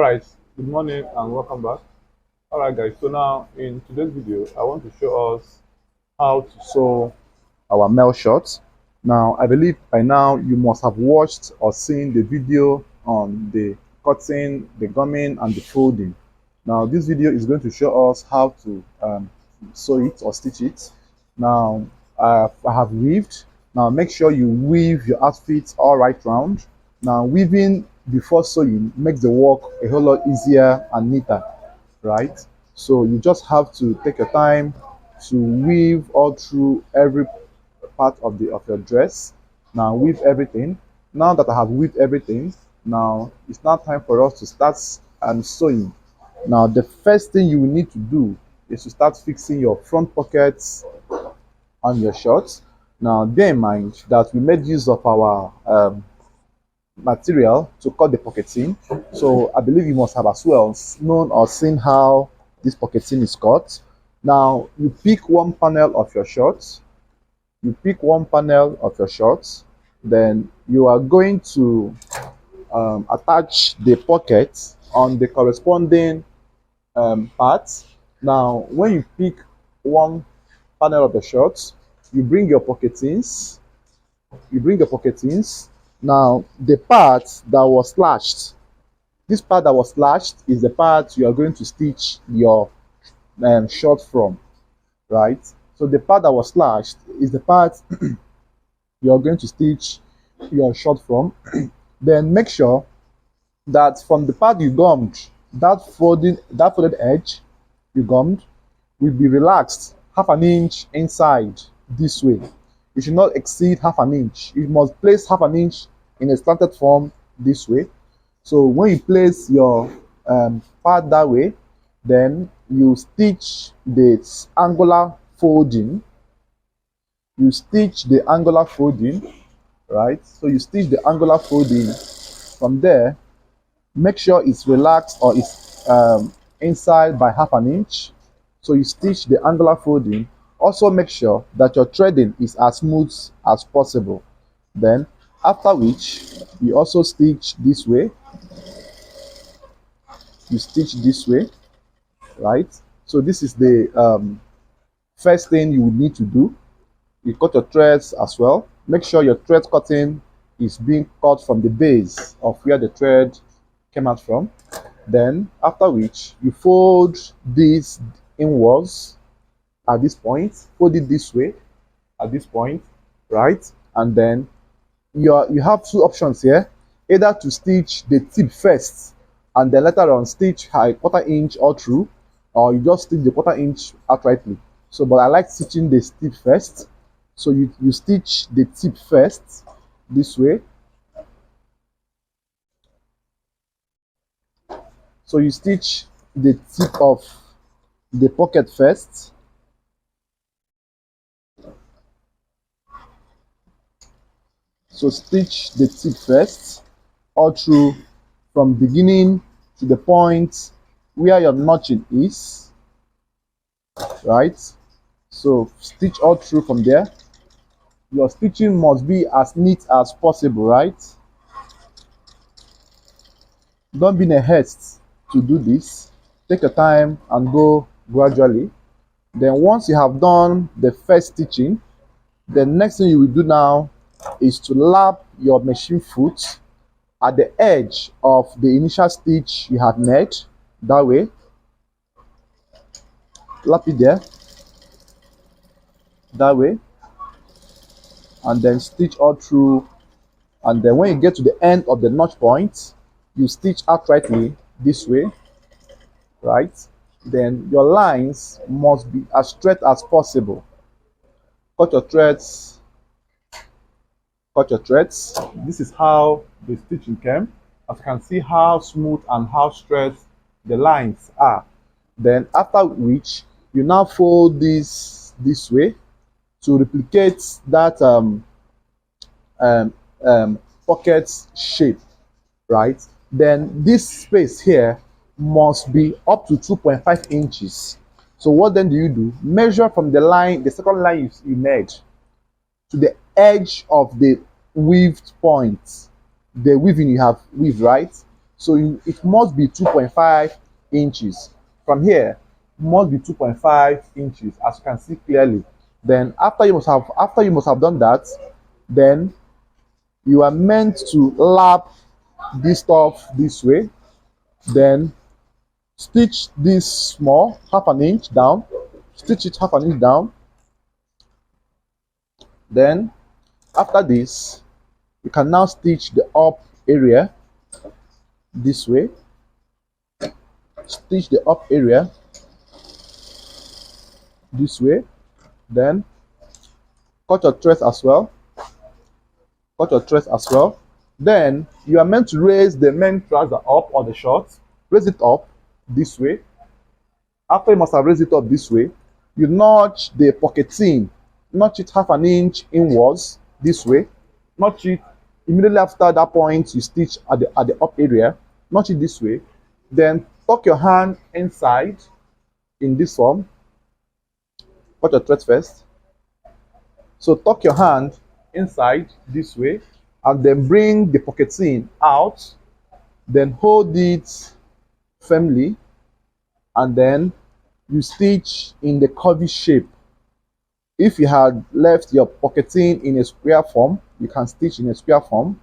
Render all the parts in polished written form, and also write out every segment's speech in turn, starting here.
All right, good morning and welcome back. All right, guys. So now in today's video, I want to show us how to sew our male shorts. Now, I believe by now you must have watched or seen the video on the cutting, the gumming, and the folding. Now, this video is going to show us how to sew it or stitch it. Now, I have weaved. Now, make sure you weave your outfit all right round. Now, weaving before sewing makes the work a whole lot easier and neater, right? So you just have to take your time to weave all through every part of your dress. Now weave everything. Now that I have weaved everything, now it's now time for us to start sewing. Now the first thing you will need to do is to start fixing your front pockets on your shorts. Now bear in mind that we made use of our material to cut the pocketing. So I believe you must have as well known or seen how this pocketing is cut. Now you pick one panel of your shorts. Then you are going to attach the pocket on the corresponding parts. Now when you pick one panel of the shorts, you bring your pocketings. Now the part that was slashed, this part that was slashed is the part you are going to stitch your short from, right? So the part that was slashed is the part you are going to stitch your short from. Then make sure that from the part you gummed, that folded edge you gummed will be relaxed half an inch inside this way. You should not exceed half an inch. You must place half an inch in a slanted form this way. So when you place your part that way, then you stitch the angular folding. Right? So you stitch the angular folding. From there, make sure it's relaxed or it's inside by half an inch. So you stitch the angular folding. Also make sure that your threading is as smooth as possible. Then after which you also stitch this way. Right? So this is the first thing you would need to do. You cut your threads as well. Make sure your thread cutting is being cut from the base of where the thread came out from. Then after which you fold this inwards at this point, fold it this way at this point, right? And then you have two options here, either to stitch the tip first and then later on stitch a quarter inch all through, or you just stitch the quarter inch outrightly. So but I like stitching the tip first. So you stitch the tip first this way. So you stitch the tip of the pocket first. So stitch the tip first all through from beginning to the point where your notching is, right? So stitch all through from there. Your stitching must be as neat as possible, right? Don't be in a haste to do this. Take your time and go gradually. Then once you have done the first stitching, the next thing you will do now is to lap your machine foot at the edge of the initial stitch you have made. That way, lap it there, that way, and then stitch all through. And then when you get to the end of the notch point, you stitch outrightly this way, right? Then your lines must be as straight as possible. Cut your threads. This is how the stitching came. As you can see how smooth and how straight the lines are. Then after which you now fold this way to replicate that pocket shape, right? Then this space here must be up to 2.5 inches. So what then do you do? Measure from the line, the second line you made, to the edge of the weaved point, the weaving you have weaved, right? So it must be 2.5 inches. From here, must be 2.5 inches, as you can see clearly. Then after you must have done that, then you are meant to lap this stuff this way. Then stitch this small, half an inch down. Stitch it half an inch down. Then after this, you can now stitch the up area this way. Stitch the up area this way. Then cut your threads as well. Cut your threads as well. Then you are meant to raise the main trouser up or the shorts. Raise it up this way. After you must have raised it up this way, you notch the pocketing. Notch it half an inch inwards this way. Notch it immediately after that point. You stitch at the up area. Notch it this way. Then tuck your hand inside in this form. Cut your thread first. So tuck your hand inside this way, and then bring the pocketing out. Then hold it firmly, and then you stitch in the curvy shape. If you had left your pocketing in a square form, you can stitch in a square form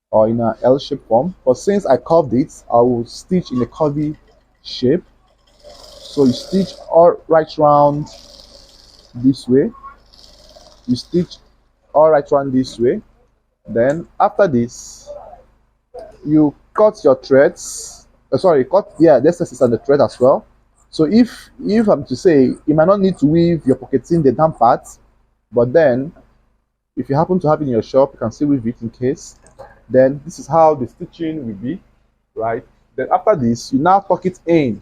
or in an L-shaped form. But since I curved it, I will stitch in a curvy shape. So you stitch all right round this way. You stitch all right round this way. Then after this, you cut your threads. This is on the thread as well. So if I'm to say, you might not need to weave your pocketing the down part, but then if you happen to have it in your shop, you can still weave it in case. Then this is how the stitching will be, right? Then after this, you now tuck it in.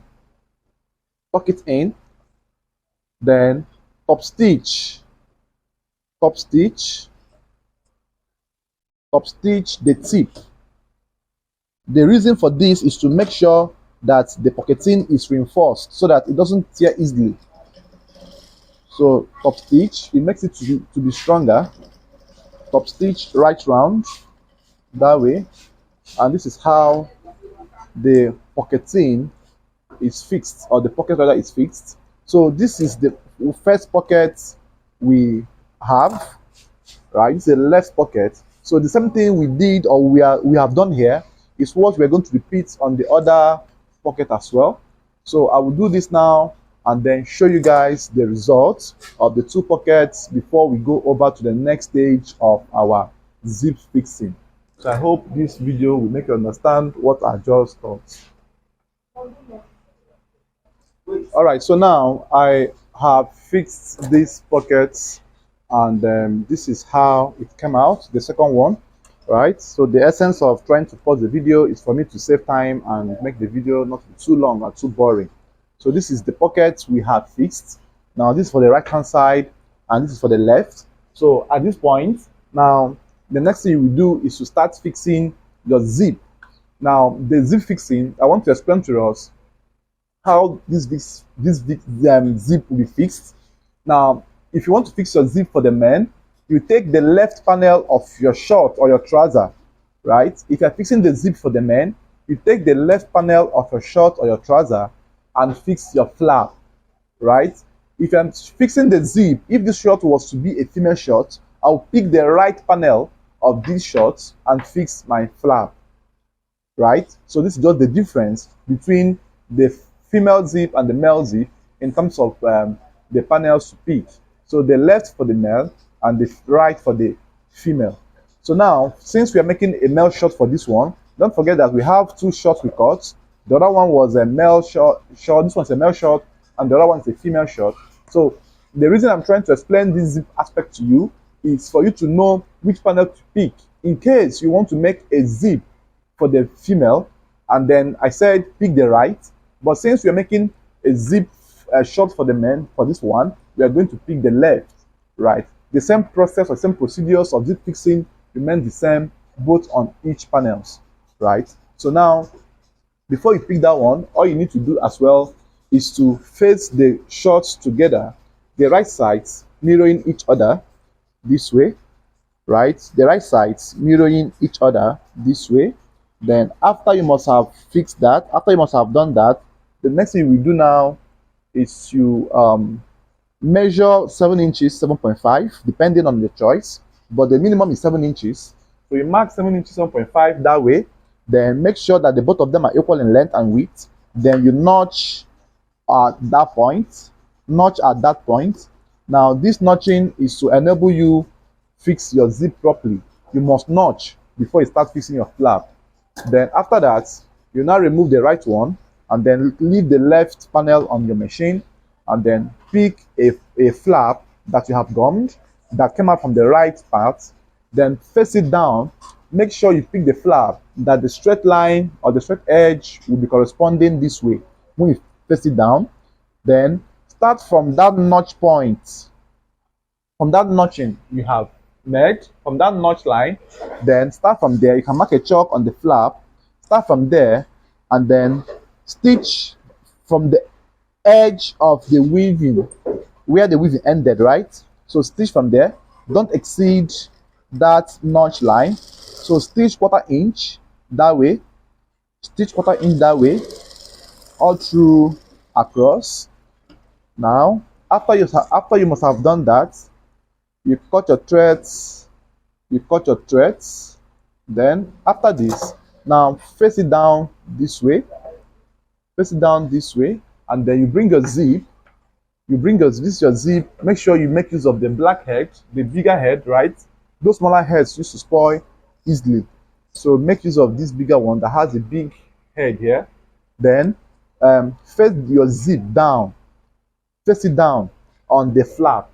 Tuck it in. Then top stitch. Top stitch. Top stitch the tip. The reason for this is to make sure that the pocketing is reinforced so that it doesn't tear easily. So top stitch, it makes it to be stronger. Top stitch right round that way, and this is how the pocketing is fixed, or the pocket rather is fixed. So this is the first pocket we have, right? It's the left pocket. So the same thing we did, or we have done here, is what we're going to repeat on the other pocket as well. So I will do this now and then show you guys the results of the two pockets before we go over to the next stage of our zip fixing. So I hope this video will make you understand what I just taught. All right, so now I have fixed these pockets, and this is how it came out, the second one. Right, so the essence of trying to pause the video is for me to save time and make the video not too long or too boring. So this is the pocket we have fixed. Now this is for the right hand side and this is for the left. So at this point, now the next thing we do is to start fixing your zip. Now the zip fixing, I want to explain to us how this zip will be fixed. Now if you want to fix your zip for the men, you take the left panel of your short or your trouser, right? If you're fixing the zip for the men, you take the left panel of your short or your trouser and fix your flap, right? If I'm fixing the zip, if this short was to be a female short, I'll pick the right panel of this short and fix my flap, right? So this is just the difference between the female zip and the male zip in terms of the panels to pick. So the left for the male and the right for the female. So now, since we are making a male short for this one, don't forget that we have two shorts we cut. The other one was a male short, this one's a male short, and the other one's a female short. So the reason I'm trying to explain this zip aspect to you is for you to know which panel to pick in case you want to make a zip for the female, and then I said pick the right, but since we are making a zip short for the men for this one, we are going to pick the left, right? The same process or same procedures of zip fixing remain the same both on each panels, right? So now, before you pick that one, all you need to do as well is to face the shorts together, the right sides mirroring each other this way, right? The right sides mirroring each other this way. Then after you must have fixed that, after you must have done that, the next thing we do now is you measure 7 inches, 7.5, depending on your choice, but the minimum is 7 inches. So you mark 7 inches, 7.5 that way. Then make sure that the both of them are equal in length and width. Then you notch at that point, notch at that point. Now this notching is to enable you fix your zip properly. You must notch before you start fixing your flap. Then after that, you now remove the right one and then leave the left panel on your machine, and then pick a flap that you have gummed that came out from the right part. Then face it down. Make sure you pick the flap that the straight line or the straight edge will be corresponding this way. When you face it down, then start from that notch point. From that notching you have made, from that notch line, then start from there. You can mark a chalk on the flap, start from there, and then stitch from the edge of the weaving where the weaving ended, right? So stitch from there, don't exceed that notch line. So stitch quarter inch that way, stitch quarter inch that way, all through across. Now after you must have done that, you cut your threads, then after this, now face it down this way, and then you bring your zip, this is your zip. Make sure you make use of the black head, the bigger head, right? Those smaller heads used to spoil easily, so make use of this bigger one that has a big head here. Then face your zip down, face it down on the flap,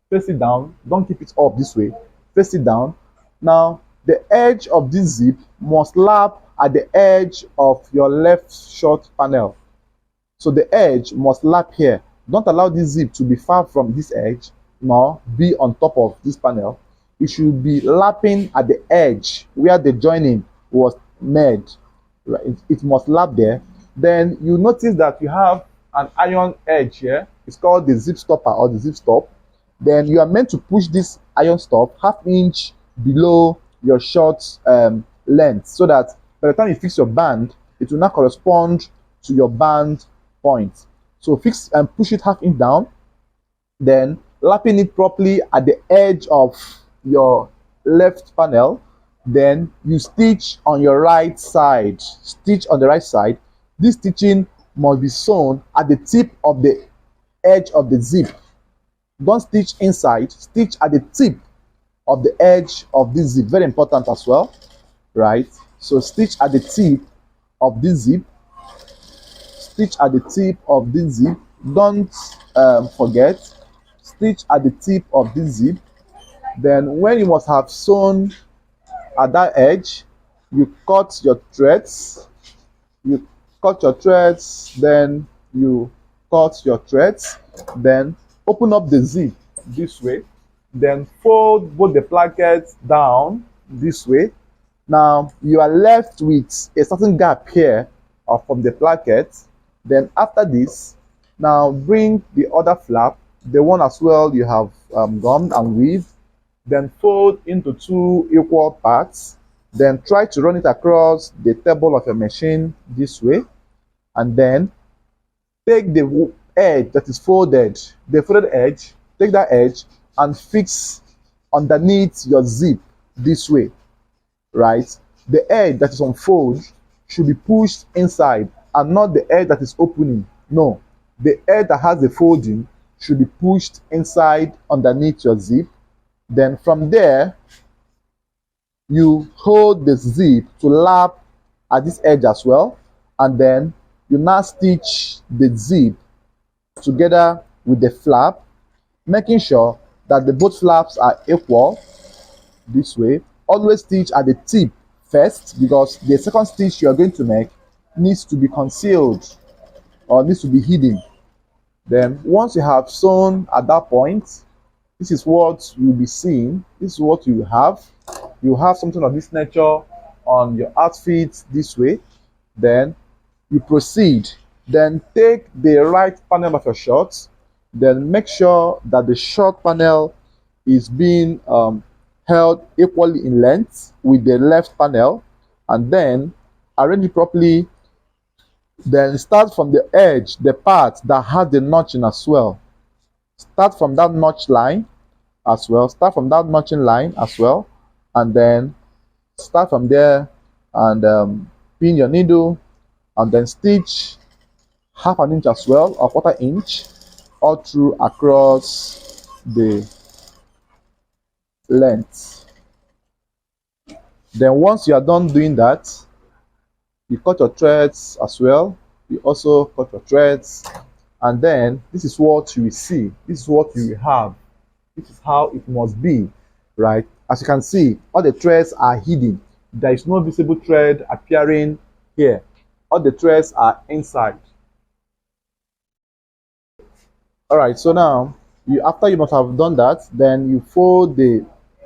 face it down, don't keep it up this way, face it down. Now the edge of this zip must lap at the edge of your left short panel. So the edge must lap here. Don't allow this zip to be far from this edge nor be on top of this panel. It should be lapping at the edge where the joining was made. Right? It must lap there. Then you notice that you have an iron edge here. It's called the zip stopper or the zip stop. Then you are meant to push this iron stop half inch below your short length, so that by the time you fix your band, it will not correspond to your band point. So fix and push it half inch down, then lapping it properly at the edge of your left panel. Then you stitch on your right side, stitch on the right side. This stitching must be sewn at the tip of the edge of the zip. Don't stitch inside, stitch at the tip of the edge of this zip. Very important as well, right? So stitch at the tip of this zip, stitch at the tip of this zip. Don't forget, stitch at the tip of this zip. Then when you must have sewn at that edge, you cut your threads, then you cut your threads, then open up the zip this way, then fold both the plackets down this way. Now you are left with a certain gap here from the placket. Then after this, now bring the other flap, the one as well you have gummed and weaved, then fold into 2 equal parts. Then try to run it across the table of your machine this way, and then take the edge that is folded, the folded edge, take that edge and fix underneath your zip this way, right? The edge that is unfolded should be pushed inside and not the edge that is opening. No, the edge that has the folding should be pushed inside underneath your zip. Then from there, you hold the zip to lap at this edge as well, and then you now stitch the zip together with the flap, making sure that the both flaps are equal this way. Always stitch at the tip first, because the second stitch you are going to make needs to be concealed or needs to be hidden. Then once you have sewn at that point, this is what you'll be seeing. This is what you have. You have something of this nature on your outfit this way. Then you proceed. Then take the right panel of your shorts. Then make sure that the short panel is being held equally in length with the left panel. And then arrange it properly. Then start from the edge, the part that has the notching as well. Start from that notch line as well. Start from that notching line as well, and then start from there and pin your needle, and then stitch half an inch as well, or quarter inch, all through across the length. Then once you are done doing that, you cut your threads as well. You also cut your threads, and then this is what you will see. This is what you will have. This is how it must be, right? As you can see, all the threads are hidden. There is no visible thread appearing here. All the threads are inside. All right, so now after you must have done that, then you fold the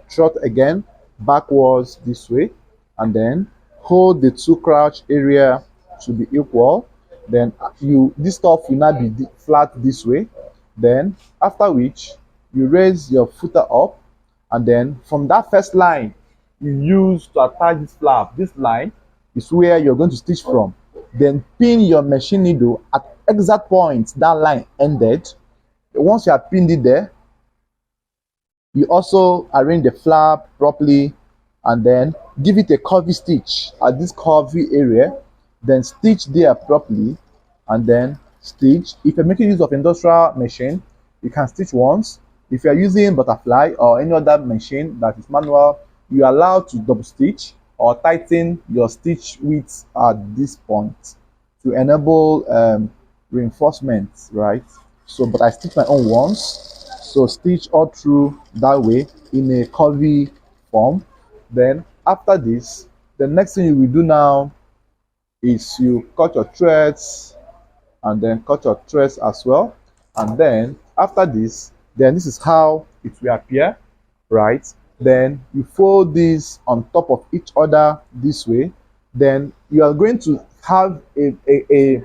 short again backwards this way, and then hold the two crouch area to be equal. Then this stuff will not be flat this way. Then after which you raise your footer up, and then from that first line you use to attach this flap, this line is where you're going to stitch from. Then pin your machine needle at exact point that line ended. Once you have pinned it there, you also arrange the flap properly, and then give it a curvy stitch at this curvy area. Then stitch there properly, and then stitch. If you're making use of industrial machine, you can stitch once. If you're using butterfly or any other machine that is manual, you are allowed to double stitch or tighten your stitch width at this point to enable reinforcement, right? So, but I stitch my own once, so stitch all through that way in a curvy form. Then after this, the next thing you will do now is you cut your threads, and then cut your threads as well. And then after this, then this is how it will appear, right? Then you fold this on top of each other this way. Then you are going to have a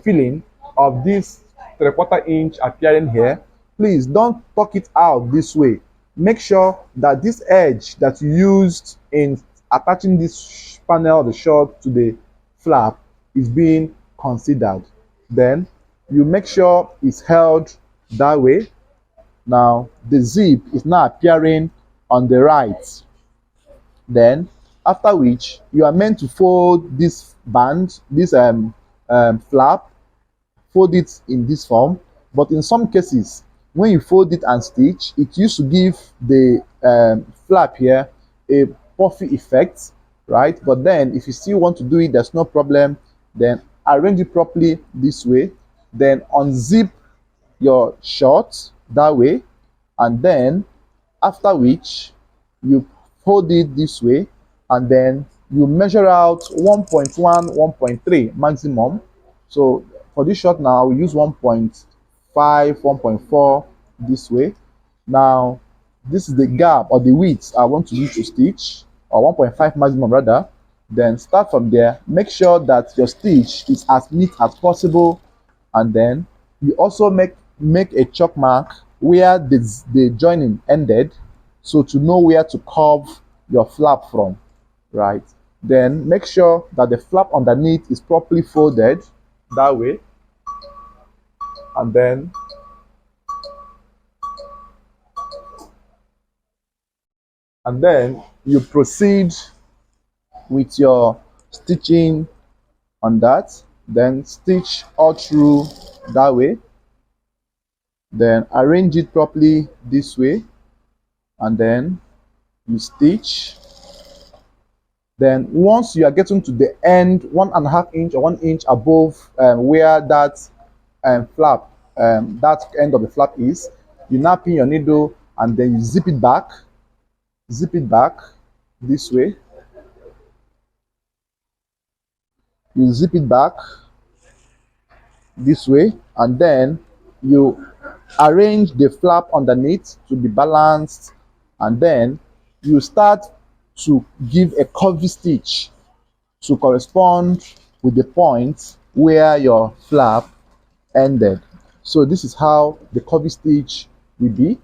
feeling of this 3/4 inch appearing here. Please don't tuck it out this way. Make sure that this edge that you used in attaching this panel of the short to the flap is being considered. Then you make sure it's held that way. Now the zip is now appearing on the right. Then after which you are meant to fold this band, this flap, fold it in this form. But in some cases, when you fold it and stitch, it used to give the flap here a puffy effect, right? But then if you still want to do it, there's no problem. Then arrange it properly this way. Then unzip your short that way, and then after which you fold it this way, and then you measure out 1.1, 1.3 maximum. So for this short now, we use 1.5, 1.4 this way. Now this is the gap or the width I want to use to stitch, or 1.5 maximum rather. Then start from there. Make sure that your stitch is as neat as possible, and then you also make a chalk mark where the joining ended, so to know where to curve your flap from, right? Then make sure that the flap underneath is properly folded that way, and then you proceed with your stitching on that. Then stitch all through that way, then arrange it properly this way, and then you stitch. Then once you are getting to the end, 1.5 inch or 1 inch above where that flap, that end of the flap is, you now pin your needle, and then you zip it back this way. You zip it back this way, and then you arrange the flap underneath to be balanced, and then you start to give a curvy stitch to correspond with the point where your flap ended. So this is how the curvy stitch will be.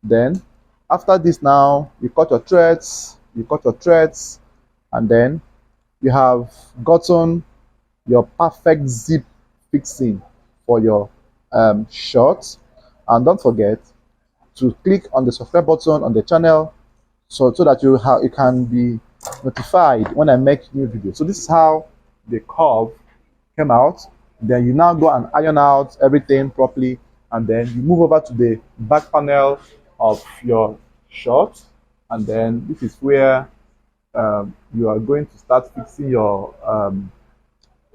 Then after this, now you cut your threads, and then you have gotten your perfect zip fixing for your shorts. And don't forget to click on the subscribe button on the channel so that you can be notified when I make new videos. So this is how the curve came out. Then you now go and iron out everything properly, and then you move over to the back panel of your short, and then this is where you are going to start fixing your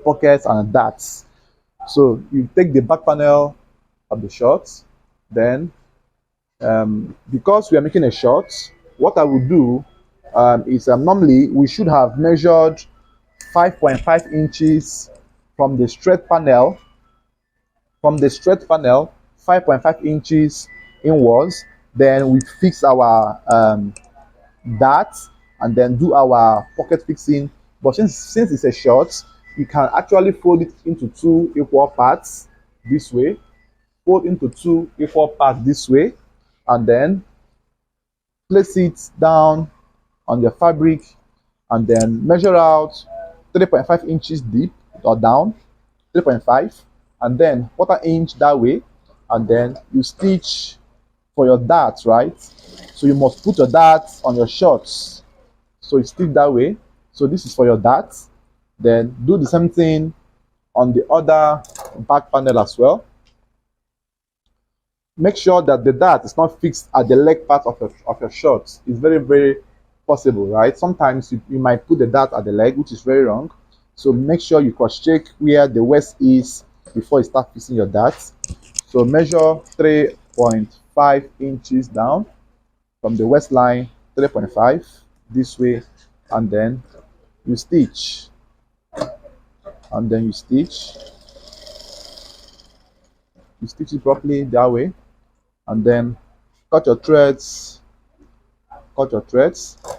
pockets and darts. So you take the back panel of the shorts, then because we are making a short, what I will do is normally we should have measured 5.5 inches from the straight panel, 5.5 inches inwards. Then we fix our dart and then do our pocket fixing. But since it's a short, you can actually fold it into two equal parts this way, fold into two equal parts this way, and then place it down on your fabric, and then measure out 3.5 inches deep or down, 3.5, and then 1/4 inch that way, and then you stitch for your darts, right? So you must put your darts on your shorts, so you stitch that way. So this is for your darts. Then do the same thing on the other back panel as well. Make sure that the dart is not fixed at the leg part of your shorts. It's very, very possible, right? Sometimes you might put the dart at the leg, which is very wrong. So make sure you cross check where the waist is before you start fixing your darts. So measure 3.5 inches down from the waistline, 3.5 this way, and then you stitch, and then you stitch it properly that way, and then cut your threads,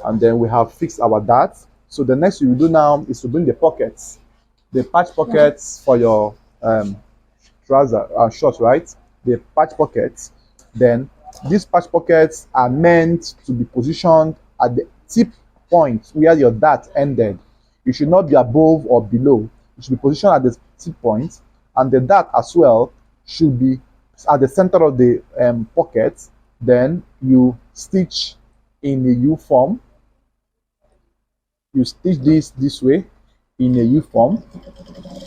and then we have fixed our dart. So the next thing you do now is to bring the pockets, the patch pockets for your trouser shorts, right? The patch pockets. Then these patch pockets are meant to be positioned at the tip point where your dart ended. You should not be above or below. It should be positioned at the tip point, and the dart as well should be at the center of the pocket. Then you stitch in a U form. You stitch this way in a U form,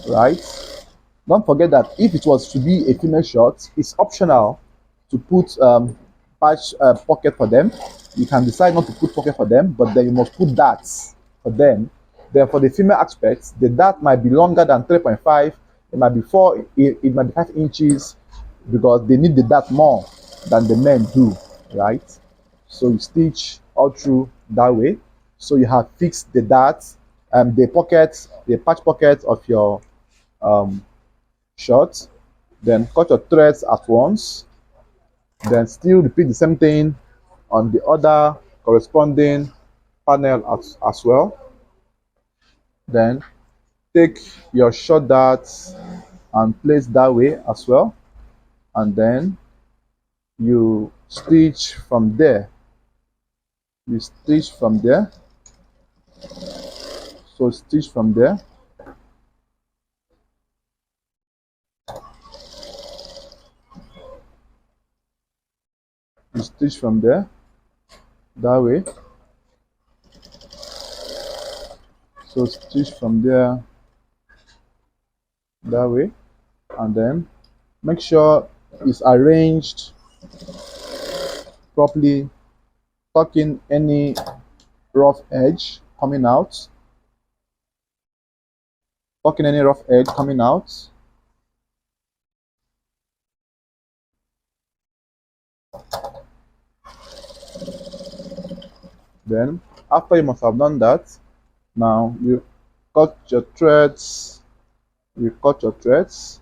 right? Don't forget that if it was to be a female short, it's optional to put patch pocket for them. You can decide not to put pocket for them, but then you must put darts for them. Then for the female aspects, the dart might be longer than 3.5. It might be 4. It might be 5 inches, because they need the dart more than the men do, right? So you stitch all through that way. So you have fixed the darts, the pockets, the patch pockets of your shorts. Then cut your threads at once. Then still repeat the same thing on the other corresponding panel as well. Then take your short darts and place that way as well, and then you stitch from there. So stitch from there. You stitch from there that way. So stitch from there that way, and then make sure it's arranged properly, tucking any rough edge coming out. Then after you must have done that, now you cut your threads, then cut your threads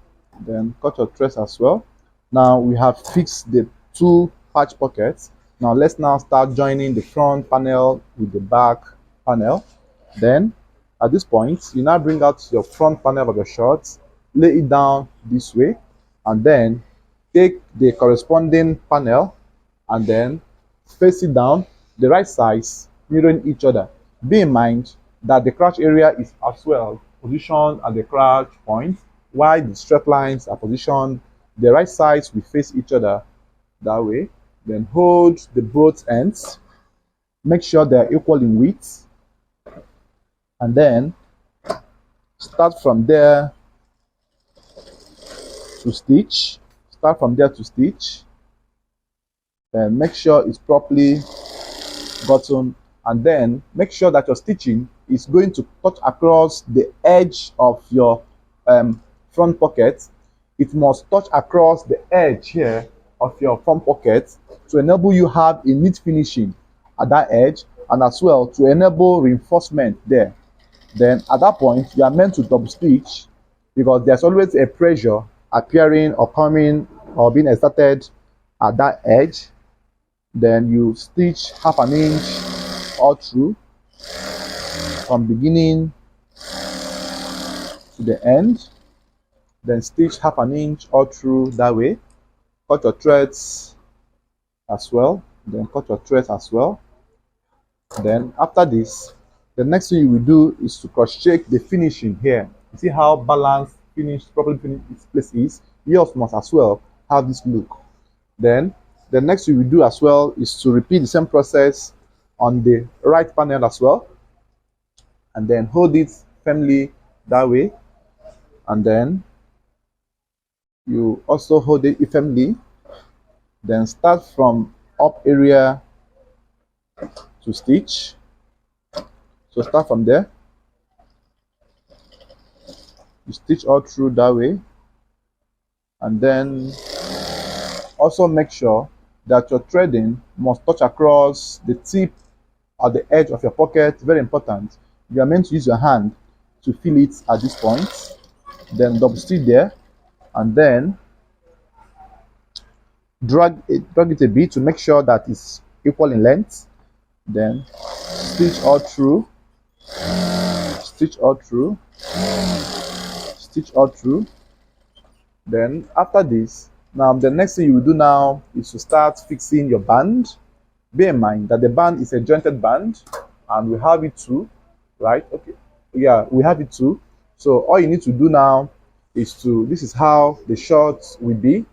as well. Now we have fixed the two patch pockets. Now let's now start joining the front panel with the back panel. Then at this point, you now bring out your front panel of your shorts, lay it down this way, and then take the corresponding panel and then face it down, the right sides mirroring each other. Be in mind, that the crotch area is as well positioned at the crotch point, while the straight lines are positioned, the right sides will face each other that way. Then hold the both ends, make sure they're equal in width, and then start from there to stitch. Start from there to stitch, and make sure it's properly buttoned, and then make sure that your stitching is going to touch across the edge of your front pocket. It must touch across the edge here of your front pocket to enable you have a neat finishing at that edge, and as well to enable reinforcement there. Then at that point you are meant to double stitch, because there's always a pressure appearing or coming or being exerted at that edge. Then you stitch half an inch all through from beginning to the end. Then stitch half an inch all through that way. Cut your threads as well. Then cut your threads as well. Then after this, the next thing you will do is to cross check the finishing here. You see how balanced, finished, properly finished this place is. Yours must as well have this look. Then the next thing we do as well is to repeat the same process on the right panel as well, and then hold it firmly that way, and then you also hold it firmly. Then start from up area to stitch. So start from there, you stitch all through that way, and then also make sure that your threading must touch across the tip or the edge of your pocket. Very important. You are meant to use your hand to feel it at this point. Then double stitch there, and then drag it a bit to make sure that it's equal in length. Then stitch all through, stitch all through, stitch all through. Then after this, now the next thing you will do now is to start fixing your band. Bear in mind that the band is a jointed band, and we have it too, right? Okay, yeah, we have it too. So all you need to do now is to, this is how the shorts will be.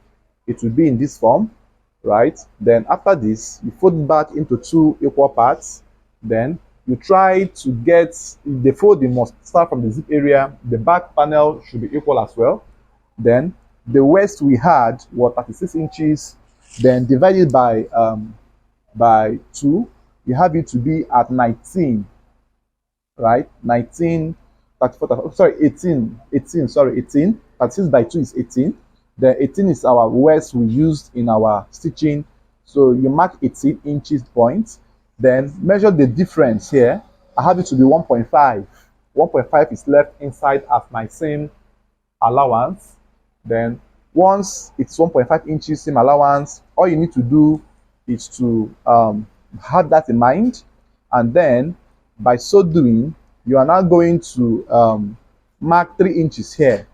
It will be in this form, right? Then after this, you fold it back into two equal parts. Then you try to get the folding must start from the zip area. The back panel should be equal as well. Then the waist we had was 36 inches. Then divided by 2, you have it to be at 19, right? 19, 34, sorry, 18, 36 by 2 is 18. The 18 is our waist we used in our stitching. So you mark 18 inches points. Then measure the difference here. I have it to be 1.5. 1.5 is left inside as my seam allowance. Then once it's 1.5 inches seam allowance, all you need to do is to have that in mind, and then by so doing, you are now going to mark 3 inches here,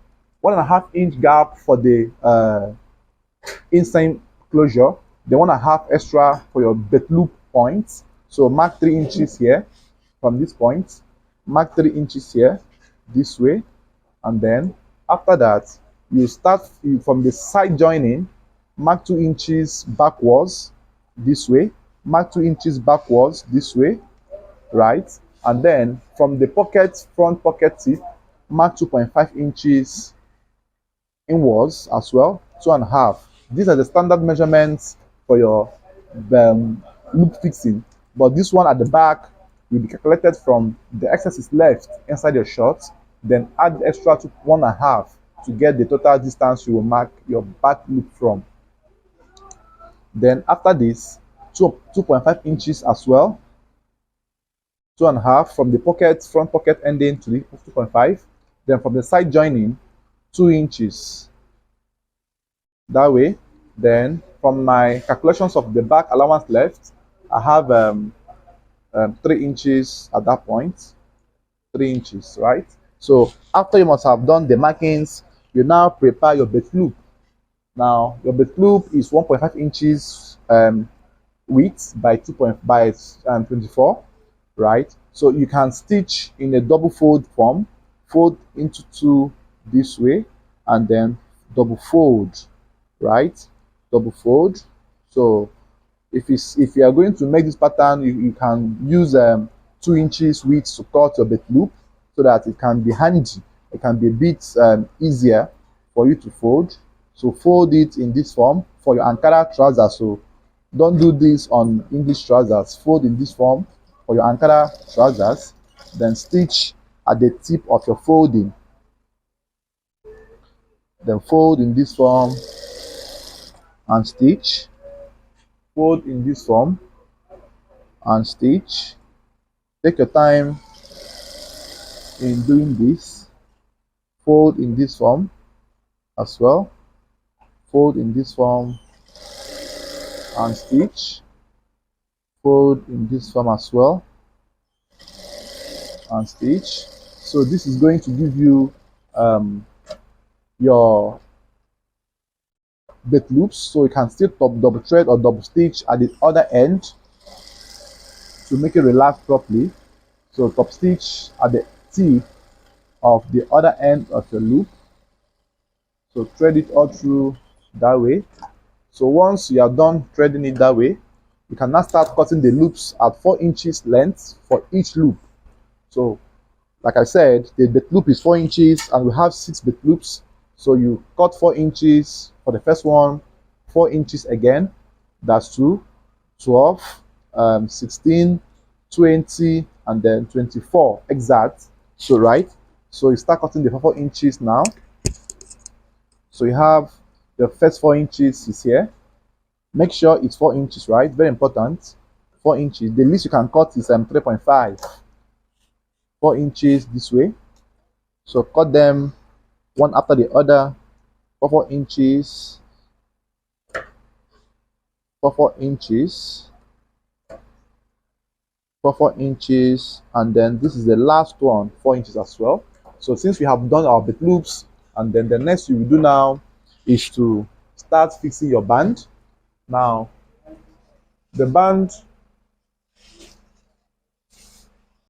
1.5 inch gap for the inseam closure, the 1.5 extra for your belt loop points. So mark 3 inches here from this point, mark 3 inches here this way, and then after that you start from the side joining, mark 2 inches backwards this way, mark 2 inches backwards this way, right? And then from the pocket, front pocket tip, mark 2.5 inches inwards as well, 2.5. These are the standard measurements for your loop fixing, but this one at the back will be calculated from the excess left inside your short, then add the extra to 1.5 to get the total distance you will mark your back loop from. Then after this, 2.5 inches as well, 2.5 from the pocket, front pocket ending to the 2.5. Then from the side joining, 2 inches that way. Then from my calculations of the back allowance left, I have 3 inches at that point, 3 inches, right? So after you must have done the markings, you now prepare your belt loop. Now your belt loop is 1.5 inches width by 24, right? So you can stitch in a double fold form, fold into two this way, and then double fold, right? Double fold. So if you are going to make this pattern, you can use 2 inches width to cut your belt loop so that it can be handy. It can be a bit easier for you to fold. So fold it in this form for your Ankara trousers. So don't do this on English trousers. Fold in this form for your Ankara trousers. Then stitch at the tip of your folding. Then fold in this form and stitch. Fold in this form and stitch. Take your time in doing this. Fold in this form as well. Fold in this form and stitch. Fold in this form as well and stitch. So this is going to give you your belt loops, so you can still double thread or double stitch at the other end to make it relax properly. So top stitch at the tip of the other end of your loop. So thread it all through that way. So once you are done threading it that way, you can now start cutting the loops at 4 inches length for each loop. So like I said, the belt loop is 4 inches and we have 6 belt loops. So you cut 4 inches for the first one, 4 inches again, that's 2, 12, 16, 20, and then 24 exact. So right, so you start cutting the 4 inches now. So you have the first 4 inches is here. Make sure it's 4 inches, right? Very important. 4 inches. The least you can cut is 3.5. 4 inches this way. So cut them one after the other. 4 inches. 4 inches. 4 inches, and then this is the last one, 4 inches as well. So since we have done our belt loops, and then the next you will do now is to start fixing your band. Now the band